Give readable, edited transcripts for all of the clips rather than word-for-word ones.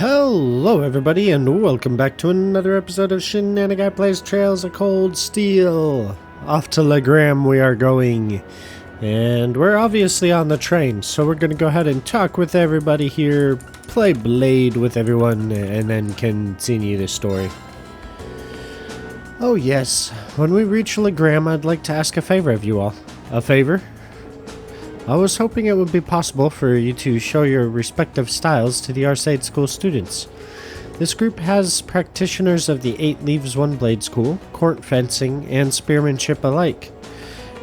Hello everybody and welcome back to another episode of Shenanaguy Plays Trails of Cold Steel. Off to Legram we are going. And we're obviously on the train, so we're going to go ahead and talk with everybody here, play Blade with everyone, and then continue the story. Oh yes, when we reach Legram I'd like to ask a favor of you all. A favor? I was hoping it would be possible for you to show your respective styles to the Arcade School students. This group has practitioners of the 8 Leaves One Blade School, court fencing, and spearmanship alike.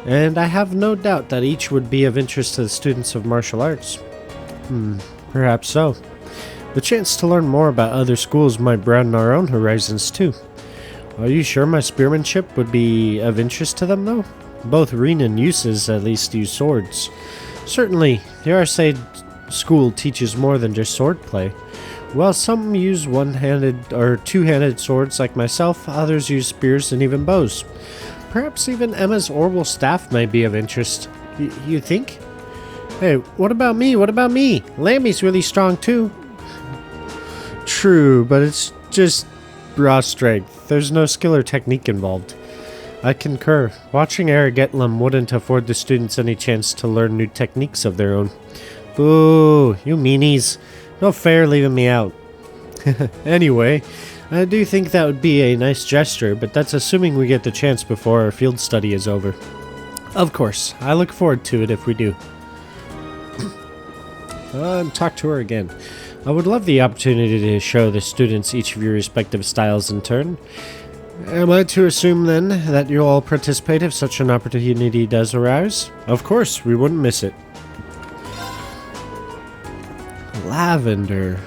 And I have no doubt that each would be of interest to the students of martial arts. Perhaps so. The chance to learn more about other schools might broaden our own horizons too. Are you sure my spearmanship would be of interest to them though? Both Reen and Uses at least use swords. Certainly, the Arcade School teaches more than just swordplay. While some use one-handed or two-handed swords like myself, others use spears and even bows. Perhaps even Emma's orbital staff may be of interest. You think? Hey, what about me? What about me? Lammy's really strong too. True, but it's just raw strength. There's no skill or technique involved. I concur. Watching Aragetlum wouldn't afford the students any chance to learn new techniques of their own. Boo, you meanies. No fair leaving me out. Anyway, I do think that would be a nice gesture, but that's assuming we get the chance before our field study is over. Of course, I look forward to it if we do. Talk to her again. I would love the opportunity to show the students each of your respective styles in turn. Am I to assume then that you'll all participate if such an opportunity does arise? Of course, we wouldn't miss it. Lavender.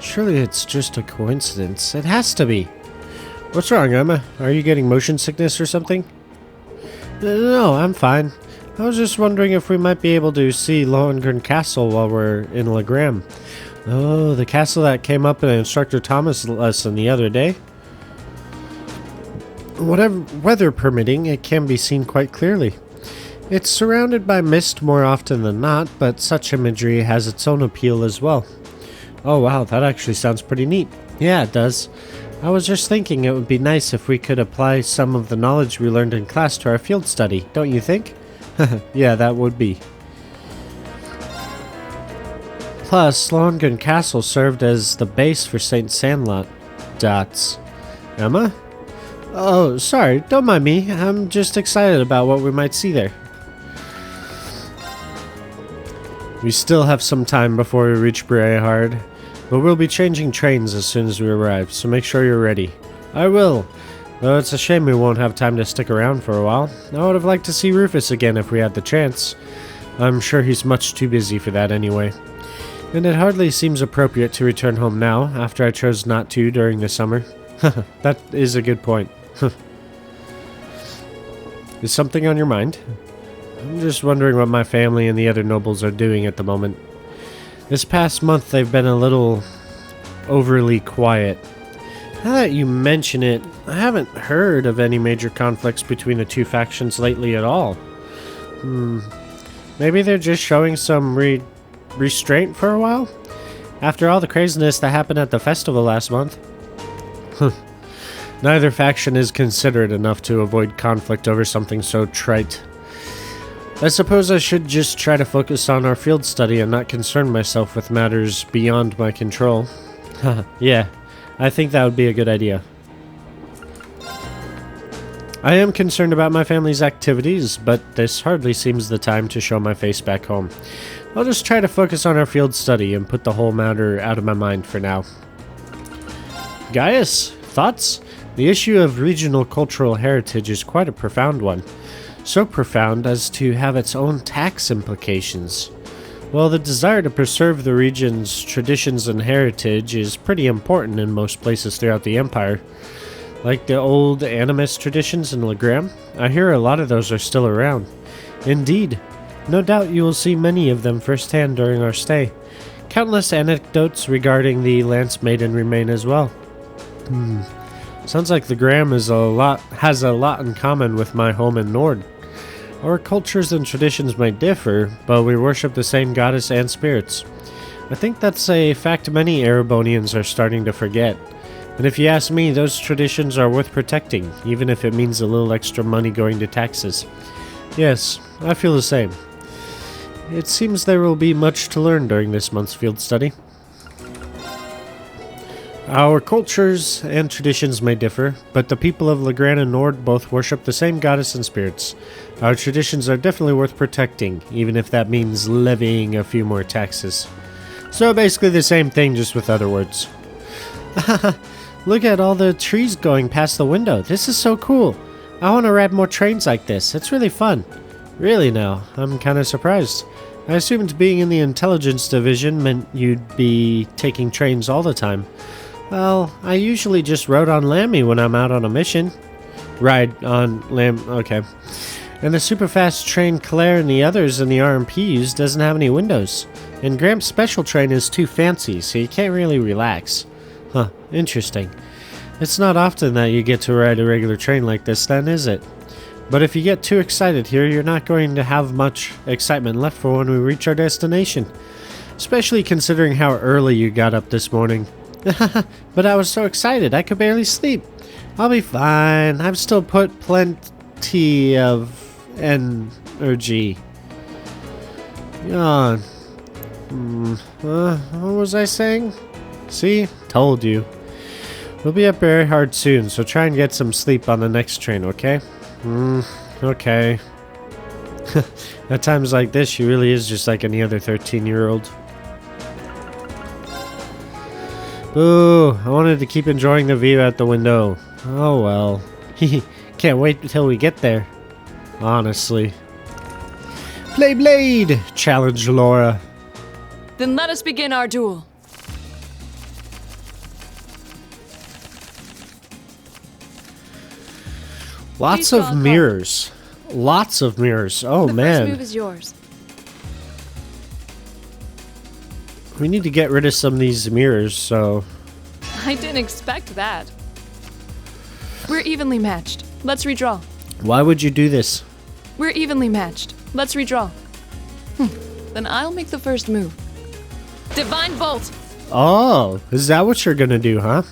Surely it's just a coincidence. It has to be. What's wrong, Emma? Are you getting motion sickness or something? No, I'm fine. I was just wondering if we might be able to see Lohengrin Castle while we're in Legram. Oh, the castle that came up in Instructor Thomas' lesson the other day? Whatever weather permitting, it can be seen quite clearly. It's surrounded by mist more often than not, but such imagery has its own appeal as well. Oh wow, that actually sounds pretty neat. Yeah, it does. I was just thinking it would be nice if we could apply some of the knowledge we learned in class to our field study, don't you think? Yeah, that would be. Plus, Lohengrin Castle served as the base for St. Sandlot. Dots. Emma? Oh, sorry, don't mind me. I'm just excited about what we might see there. We still have some time before we reach Briarhard, but we'll be changing trains as soon as we arrive, so make sure you're ready. I will, though it's a shame we won't have time to stick around for a while. I would have liked to see Rufus again if we had the chance. I'm sure he's much too busy for that anyway. And it hardly seems appropriate to return home now, after I chose not to during the summer. That is a good point. Is something on your mind? I'm just wondering what my family and the other nobles are doing at the moment. This past month they've been a little overly quiet. Now that you mention it, I haven't heard of any major conflicts between the two factions lately at all. Maybe they're just showing some restraint for a while? After all the craziness that happened at the festival last month. Neither faction is considerate enough to avoid conflict over something so trite. I suppose I should just try to focus on our field study and not concern myself with matters beyond my control. Yeah, I think that would be a good idea. I am concerned about my family's activities, but this hardly seems the time to show my face back home. I'll just try to focus on our field study and put the whole matter out of my mind for now. Gaius, thoughts? The issue of regional cultural heritage is quite a profound one. So profound as to have its own tax implications. While the desire to preserve the region's traditions and heritage is pretty important in most places throughout the Empire, like the old animist traditions in Legram, I hear a lot of those are still around. Indeed, no doubt you will see many of them firsthand during our stay. Countless anecdotes regarding the Lance Maiden remain as well. Sounds like the Gram has a lot in common with my home in Nord. Our cultures and traditions might differ, but we worship the same goddess and spirits. I think that's a fact many Erebonians are starting to forget. And if you ask me, those traditions are worth protecting, even if it means a little extra money going to taxes. Yes, I feel the same. It seems there will be much to learn during this month's field study. Our cultures and traditions may differ, but the people of Legrand and Nord both worship the same goddess and spirits. Our traditions are definitely worth protecting, even if that means levying a few more taxes. So basically the same thing, just with other words. Look at all the trees going past the window. This is so cool. I want to ride more trains like this. It's really fun. Really now, I'm kind of surprised. I assumed being in the intelligence division meant you'd be taking trains all the time. Well, I usually just rode on Lammy when I'm out on a mission. Ride on okay. And the super fast train Claire and the others in the RMP use doesn't have any windows. And Gramps' special train is too fancy, so you can't really relax. Huh, interesting. It's not often that you get to ride a regular train like this then, is it? But if you get too excited here, you're not going to have much excitement left for when we reach our destination. Especially considering how early you got up this morning. But I was so excited, I could barely sleep. I'll be fine. I've still put plenty of energy. Yawn. What was I saying? See? Told you. We'll be up very hard soon, so try and get some sleep on the next train, okay? Okay. At times like this, she really is just like any other 13-year-old. Boo! I wanted to keep enjoying the view out the window. Oh well. Can't wait until we get there. Honestly. Play Blade! Challenged Laura. Then let us begin our duel. Lots of mirrors. Lots of mirrors. Oh man. The first move is yours. We need to get rid of some of these mirrors, so... I didn't expect that. We're evenly matched. Let's redraw. Why would you do this? We're evenly matched. Let's redraw. Then I'll make the first move. Divine Bolt! Oh, is that what you're gonna do, huh?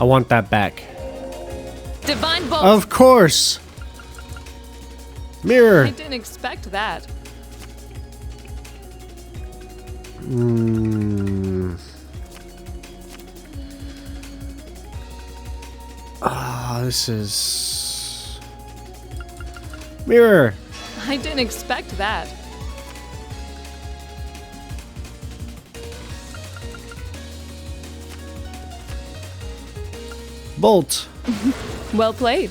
I want that back. Divine Bolt! Of course! Mirror! I didn't expect that. This is... Mirror! I didn't expect that. Bolt! Well played.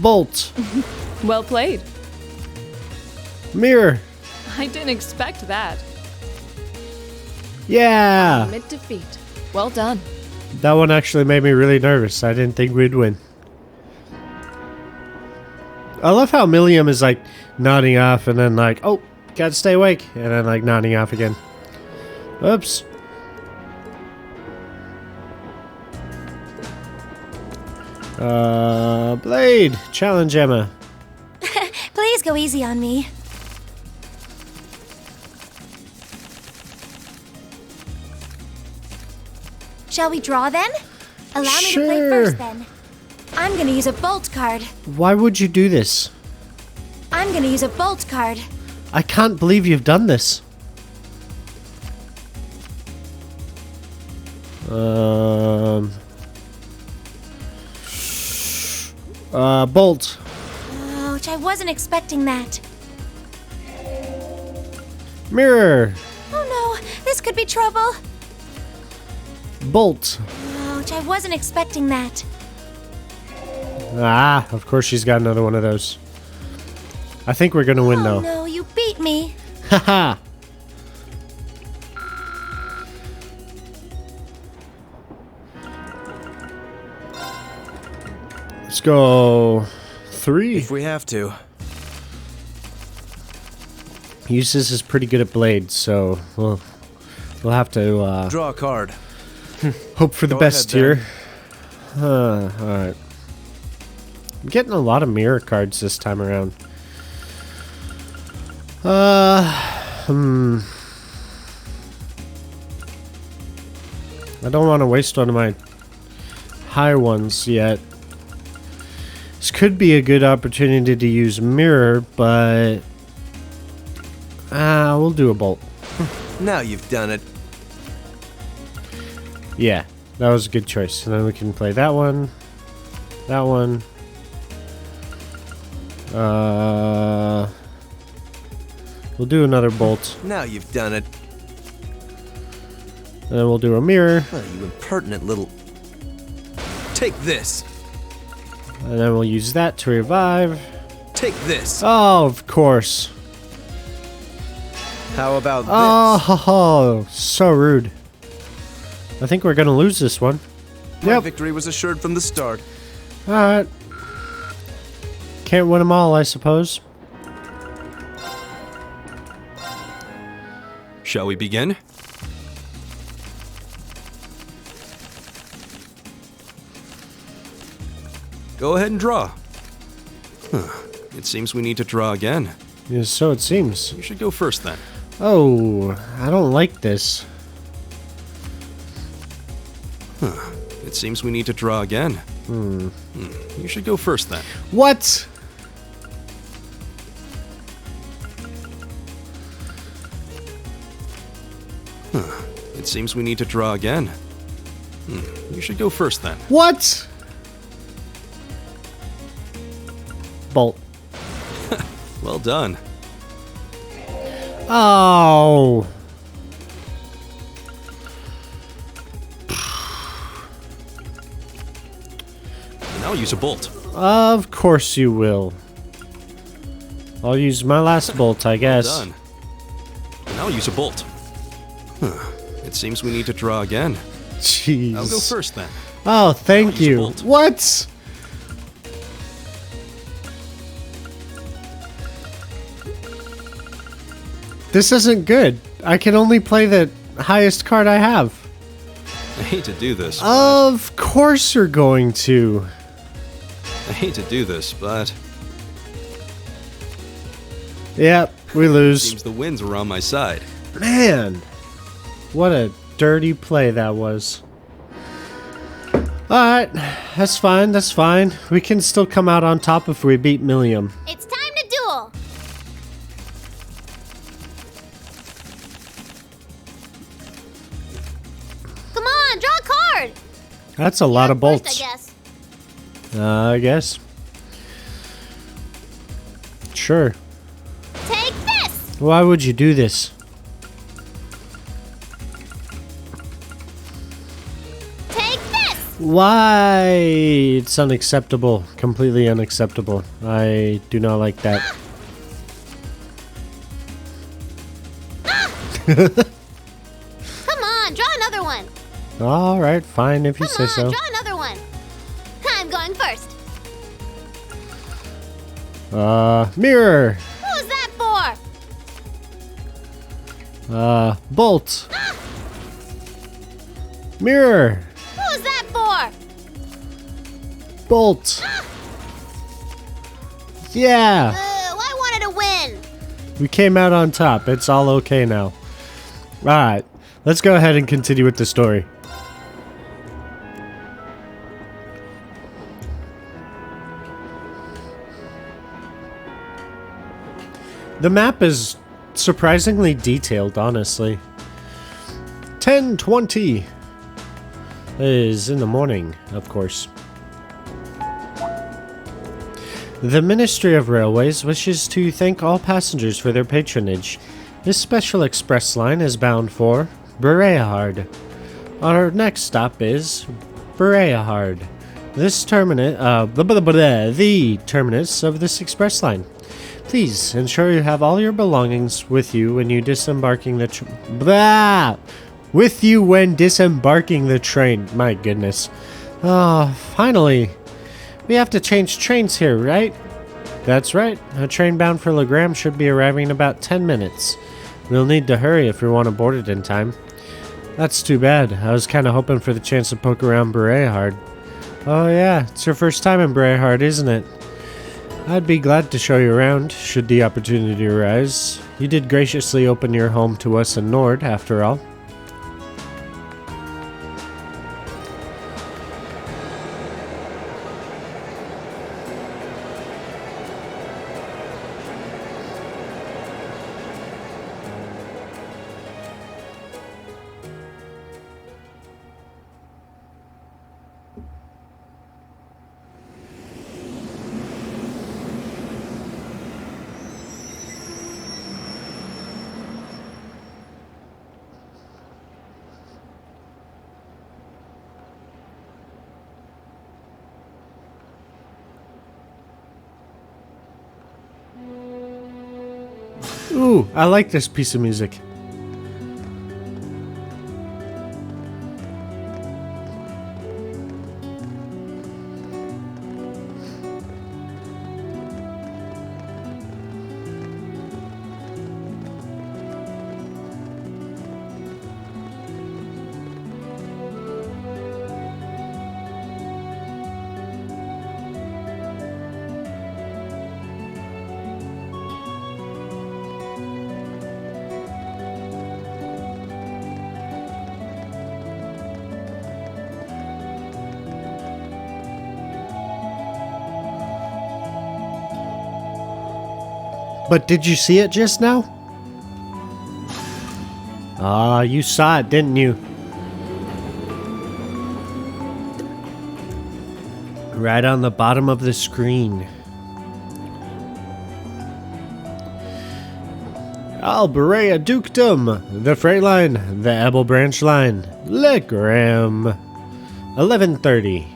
Bolt! Well played. Mirror! I didn't expect that. Yeah! Admit defeat. Well done. That one actually made me really nervous. I didn't think we'd win. I love how Milliam is like nodding off and then like, oh, gotta stay awake. And then like nodding off again. Oops. Blade, challenge Emma. Please go easy on me. Shall we draw then? Allow me to play first then. I'm gonna use a bolt card. Why would you do this? I'm gonna use a bolt card. I can't believe you've done this. Bolt. Ouch, I wasn't expecting that. Mirror. Oh no, this could be trouble. Bolt. Ouch, I wasn't expecting that. Ah, of course she's got another one of those. I think we're gonna win though. Oh no, you beat me. Haha. Let's go 3. If we have to. Uses is pretty good at blades, so we'll have to Draw a card. hope for the Go best ahead, here. Alright. I'm getting a lot of mirror cards this time around. I don't want to waste one of my high ones yet. This could be a good opportunity to use mirror, but we'll do a bolt. Now you've done it. Yeah, that was a good choice. And then we can play that one. That one. We'll do another bolt. Now you've done it. And then we'll do a mirror. Oh, you impertinent little... Take this. And then we'll use that to revive. Take this. Oh, of course. How about this? Oh, so rude. I think we're gonna lose this one. My victory was assured from the start. Alright. Can't win them all, I suppose. Shall we begin? Go ahead and draw. It seems we need to draw again. Yeah, so it seems. You should go first then. Oh, I don't like this. It seems we need to draw again. You should go first then. What? It seems we need to draw again. You should go first then. What? Bolt. Well done. Oh. Now use a bolt. Of course you will. I'll use my last bolt, I guess. Done. Now use a bolt. It seems we need to draw again. Jeez. I'll go first then. Oh, thank use a you. bolt. What? This isn't good. I can only play the highest card I have. I hate to do this. Of course you're going to. I hate to do this, but Yep, we lose. seems the winds were on my side. Man, what a dirty play that was. Alright, that's fine, that's fine. We can still come out on top if we beat Millium. It's time to duel. Come on, draw a card. That's a lot of First, bolts. I guess. I guess. Sure. Take this. Why would you do this? Take this. Why? It's unacceptable. Completely unacceptable. I do not like that. Come on, draw another one. Alright, fine if you Come say so. on, draw another one. I'm going first. Mirror. Who's that for? Bolt. Mirror. Who's that for? Bolt. Yeah. I wanted to win. We came out on top. It's all okay now. Alright. Let's go ahead and continue with the story. The map is surprisingly detailed, honestly. 10:20 is in the morning, of course. The Ministry of Railways wishes to thank all passengers for their patronage. This special express line is bound for Bereahard. Our next stop is Bereahard. This the terminus of this express line. Please ensure you have all your belongings with you when you disembarking the when disembarking the train. My goodness. Oh, finally. We have to change trains here, right? That's right. A train bound for Legram should be arriving in about 10 minutes. We'll need to hurry if we want to board it in time. That's too bad. I was kind of hoping for the chance to poke around Bereahard. Oh yeah, it's your first time in Brayheart, isn't it? I'd be glad to show you around, should the opportunity arise. You did graciously open your home to us in Nord, after all. Ooh, I like this piece of music. But did you see it just now? Ah, you saw it, didn't you? Right on the bottom of the screen. Alberea Dukedom, the Freight Line, the Ebel Branch Line, Legram, 1130.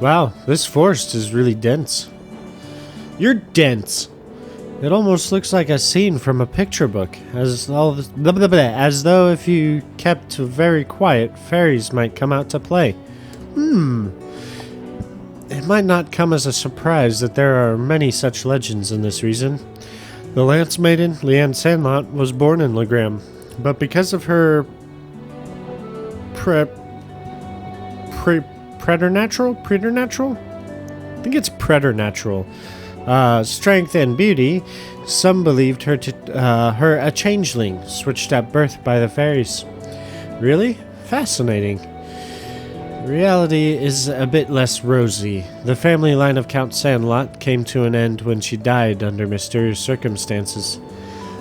Wow, this forest is really dense. You're dense. It almost looks like a scene from a picture book, as though if you kept very quiet, fairies might come out to play. It might not come as a surprise that there are many such legends in this region. The Lance Maiden, Leanne Sandlot, was born in Legram, but because of her preternatural? I think it's preternatural. Strength and beauty, some believed her a changeling, switched at birth by the fairies. Really? Fascinating. Reality is a bit less rosy. The family line of Count Sandlot came to an end when she died under mysterious circumstances.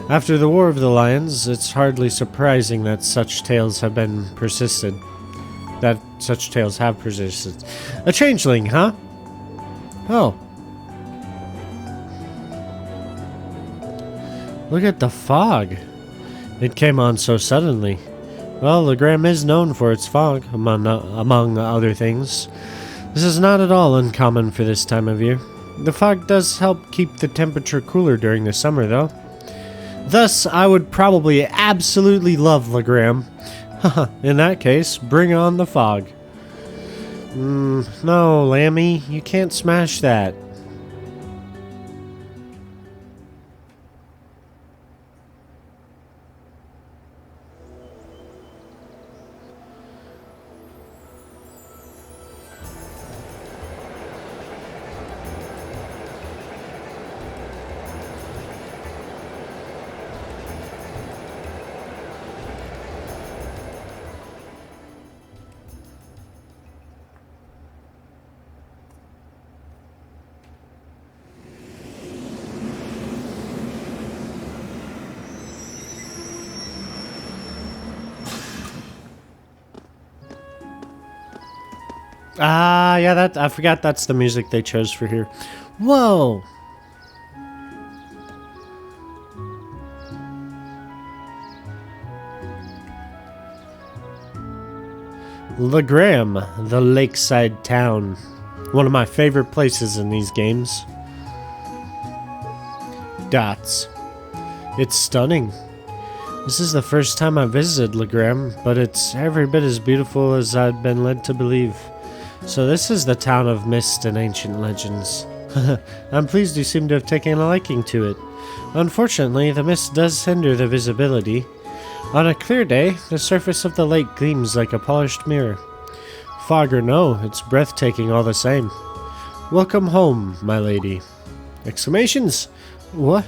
After the War of the Lions, it's hardly surprising that such tales have persisted. A changeling, huh? Oh. Look at the fog. It came on so suddenly. Well, Legram is known for its fog, among other things. This is not at all uncommon for this time of year. The fog does help keep the temperature cooler during the summer, though. Thus, I would probably absolutely love Legram. In that case, bring on the fog. No, Lammy, you can't smash that. Yeah, I forgot that's the music they chose for here. Whoa! Legram, the lakeside town. One of my favorite places in these games. Dots. It's stunning. This is the first time I visited Legram, but it's every bit as beautiful as I'd been led to believe. So this is the town of mist and ancient legends. I'm pleased you seem to have taken a liking to it. Unfortunately, the mist does hinder the visibility. On a clear day, the surface of the lake gleams like a polished mirror. Fog or no, it's breathtaking all the same. Welcome home, my lady. Exclamations! What?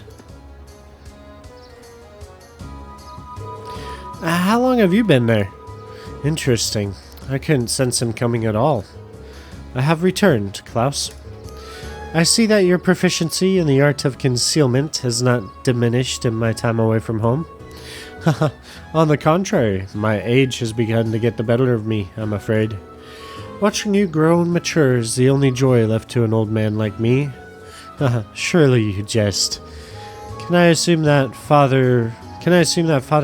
How long have you been there? Interesting. I couldn't sense him coming at all. I have returned, Klaus. I see that your proficiency in the art of concealment has not diminished in my time away from home. On the contrary, my age has begun to get the better of me, I'm afraid. Watching you grow and mature is the only joy left to an old man like me. Surely you jest. Can I assume that father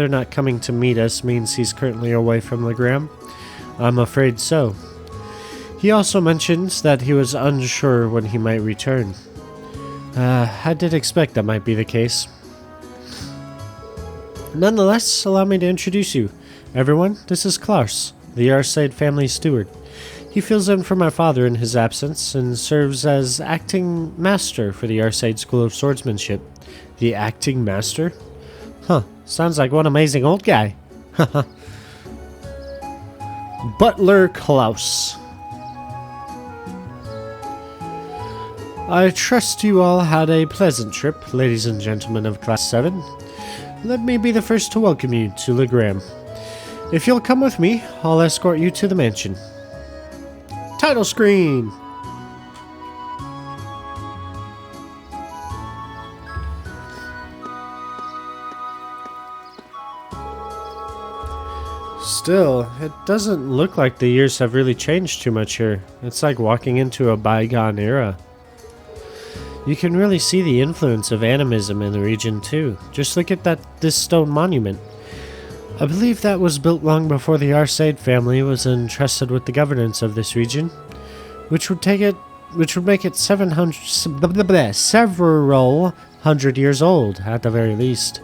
not coming to meet us means he's currently away from Legram? I'm afraid so. He also mentioned that he was unsure when he might return. I did expect that might be the case. Nonetheless, allow me to introduce you. Everyone, this is Klaus, the Arsaid family steward. He fills in for my father in his absence and serves as acting master for the Arsaid School of Swordsmanship. The acting master? Huh, sounds like one amazing old guy. Butler Klaus. I trust you all had a pleasant trip, ladies and gentlemen of Class 7. Let me be the first to welcome you to Legram. If you'll come with me, I'll escort you to the mansion. Title screen! Still, it doesn't look like the years have really changed too much here. It's like walking into a bygone era. You can really see the influence of animism in the region too. Just look at this stone monument. I believe that was built long before the Arsaid family was entrusted with the governance of this region, which would make it several hundred years old at the very least.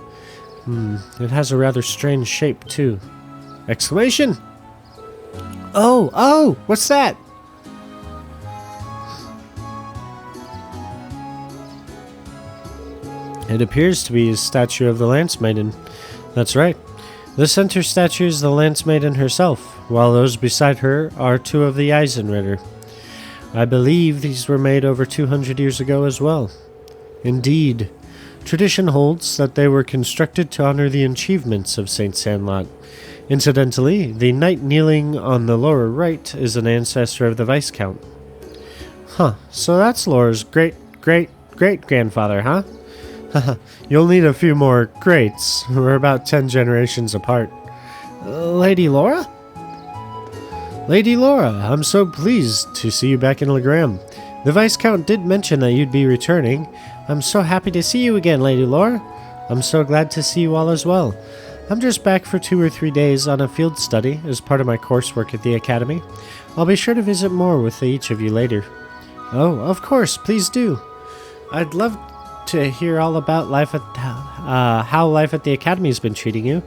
It has a rather strange shape too. Exclamation! Oh, what's that? It appears to be a statue of the Lance Maiden. That's right. The center statue is the Lance Maiden herself, while those beside her are two of the Eisenritter. I believe these were made over 200 years ago as well. Indeed, tradition holds that they were constructed to honor the achievements of Saint Sandlot. Incidentally, the knight kneeling on the lower right is an ancestor of the Viscount. Huh, so that's Laura's great-great-great-grandfather, huh? You'll need a few more greats. We're about 10 generations apart. Lady Laura? Lady Laura, I'm so pleased to see you back in Legram. The Viscount did mention that you'd be returning. I'm so happy to see you again, Lady Laura. I'm so glad to see you all as well. I'm just back for 2 or 3 days on a field study as part of my coursework at the Academy. I'll be sure to visit more with each of you later. Oh, of course, please do. I'd love to hear all about life at how life at the Academy has been treating you.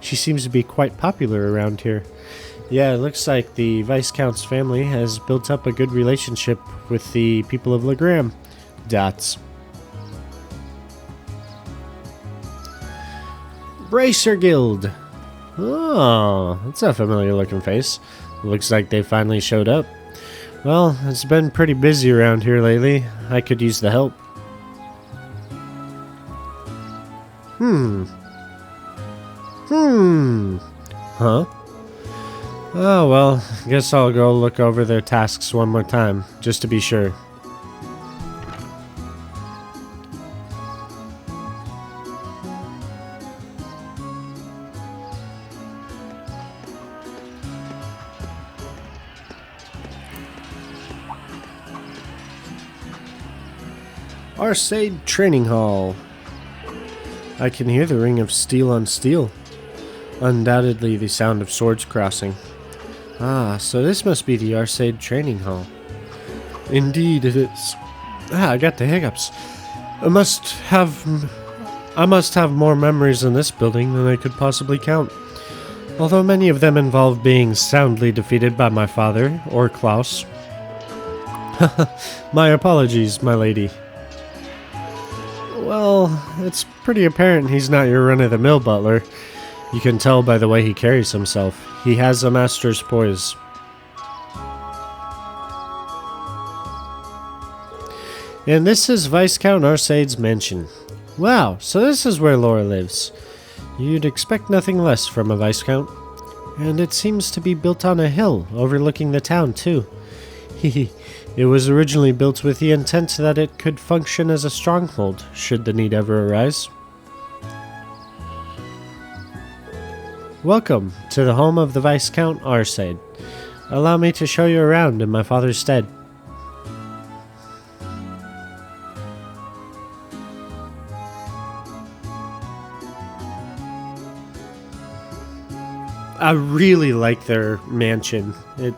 She seems to be quite popular around here. Yeah, it looks like the Viscount's family has built up a good relationship with the people of Legram. Dots. Bracer Guild. Oh, that's a familiar looking face. Looks like they finally showed up. Well, it's been pretty busy around here lately. I could use the help. Huh? Oh, well, guess I'll go look over their tasks one more time, just to be sure. Arsaid Training Hall. I can hear the ring of steel on steel. Undoubtedly the sound of swords crossing. Ah, so this must be the Arsaid Training Hall. Indeed it is. I got the hiccups. I must have more memories in this building than I could possibly count. Although many of them involve being soundly defeated by my father, or Klaus. My apologies, my lady. Well, it's pretty apparent he's not your run-of-the-mill butler. You can tell by the way he carries himself. He has a master's poise. And this is Viscount Arsade's mansion. Wow, so this is where Laura lives. You'd expect nothing less from a Viscount. And it seems to be built on a hill, overlooking the town, too. It was originally built with the intent that it could function as a stronghold, should the need ever arise. Welcome to the home of the Viscount Arsade. Allow me to show you around in my father's stead. I really like their mansion. It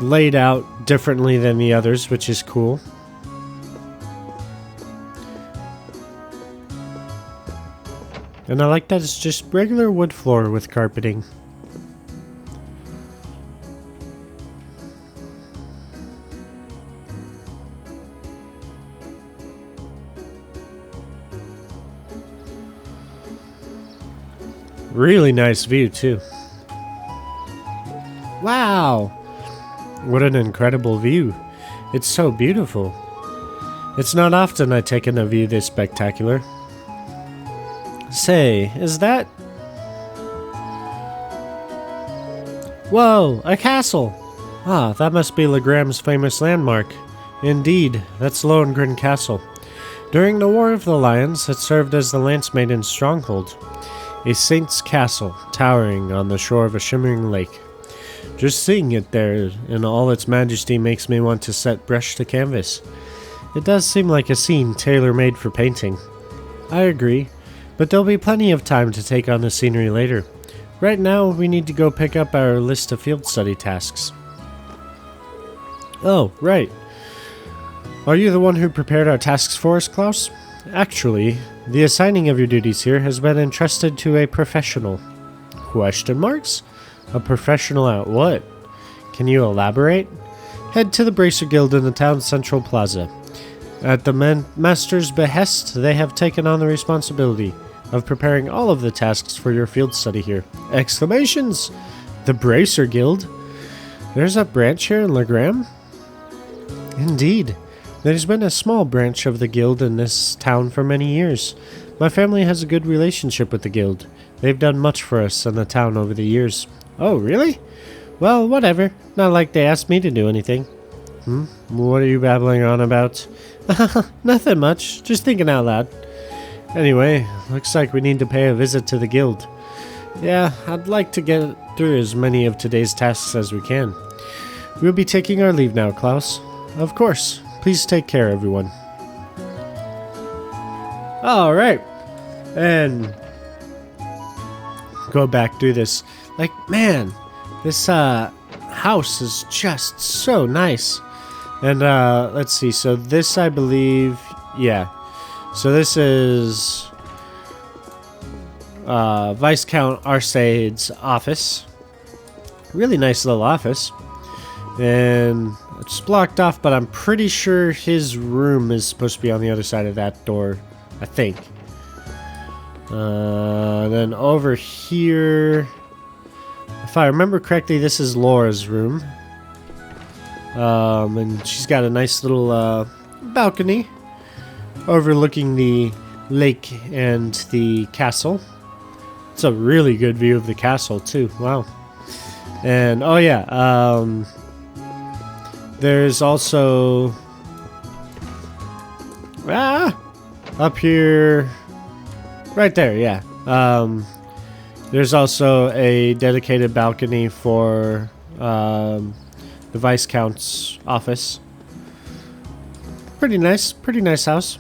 laid out differently than the others, which is cool. And I like that it's just regular wood floor with carpeting. Really nice view, too. Wow! What an incredible view. It's so beautiful. It's not often I take in a view this spectacular. Say, is that... Whoa, a castle! Ah, that must be Legram's famous landmark. Indeed, that's Lohengrin Castle. During the War of the Lions, it served as the Lance Maiden's stronghold. A saint's castle, towering on the shore of a shimmering lake. Just seeing it there in all its majesty makes me want to set brush to canvas. It does seem like a scene tailor-made for painting. I agree, but there'll be plenty of time to take on the scenery later. Right now, we need to go pick up our list of field study tasks. Oh, right. Are you the one who prepared our tasks for us, Klaus? Actually, the assigning of your duties here has been entrusted to a professional. Question marks? A professional at what? Can you elaborate? Head to the Bracer Guild in the town's central plaza. At the master's behest, they have taken on the responsibility of preparing all of the tasks for your field study here. Exclamations! The Bracer Guild? There's a branch here in Legram? Indeed. There's been a small branch of the guild in this town for many years. My family has a good relationship with the guild. They've done much for us in the town over the years. Oh, really? Well, whatever. Not like they asked me to do anything. What are you babbling on about? Nothing much. Just thinking out loud. Anyway, looks like we need to pay a visit to the guild. Yeah, I'd like to get through as many of today's tasks as we can. We'll be taking our leave now, Klaus. Of course. Please take care, everyone. Alright. And go back through this. Like, man, this house is just so nice. And let's see. So this, I believe, yeah. So this is Viscount Arsade's office. Really nice little office. And it's blocked off, but I'm pretty sure his room is supposed to be on the other side of that door, I think. Then over here, if I remember correctly, this is Laura's room. And she's got a nice little balcony overlooking the lake and the castle. It's a really good view of the castle, too. Wow. And, oh yeah, there's also up here, right there, yeah. There's also a dedicated balcony for the Viscount's office. Pretty nice house.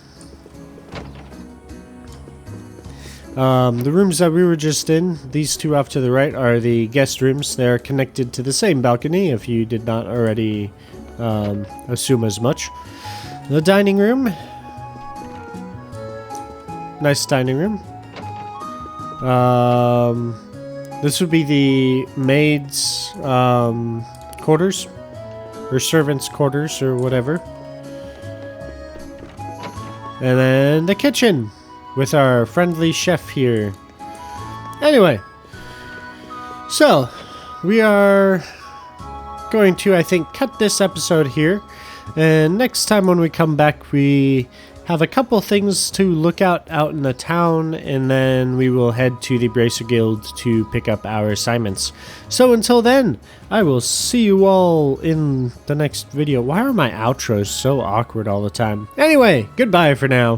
The rooms that we were just in, these two off to the right, are the guest rooms. They're connected to the same balcony, if you did not already assume as much. The dining room. Nice dining room. This would be the maid's quarters. or servants' quarters or whatever. And then the kitchen with our friendly chef here. Anyway, so we are going to, I think, cut this episode here. And next time when we come back, we have a couple things to look out in the town, and then we will head to the Bracer Guild to pick up our assignments. So until then, I will see you all in the next video. Why are my outros so awkward all the time? Anyway, goodbye for now.